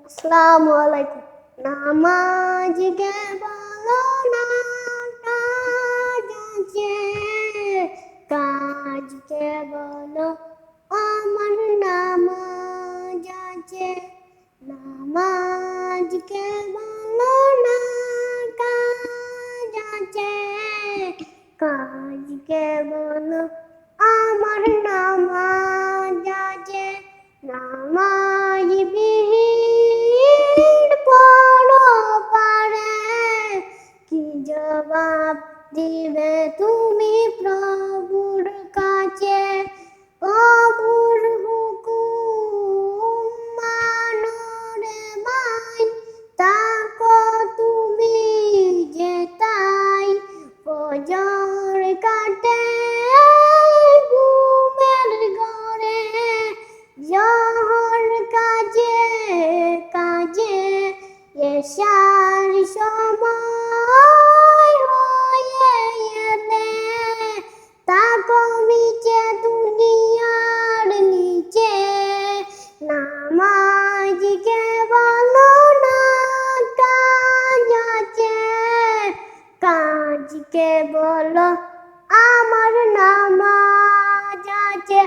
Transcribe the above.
আসসালামু আলাইকুম। নামাজ কে বলো না কাজ আছে, কাজকে বলো আমার নামাজ আছে। নামাজকে বলো না কাজ আছে, কাজকে বলো আমার নামাজ আছে। নামাজ বিহীন পড়ো পারে, কি জবাব দিবে তুমি প্রভুর কাছে? প্রভুর হুকুম মানো রে ভাই, তাকো তুমি যে তাই। ফজর কাটে ঘুমের ঘরে, জোহর কাজে কাজে, এশার সময় হয়ে এলে তাকো মিছে দুনিয়ার নিচে। নামাজকে বলো না কাজ আছে, কাজকে বলো আমার নামাজ আছে।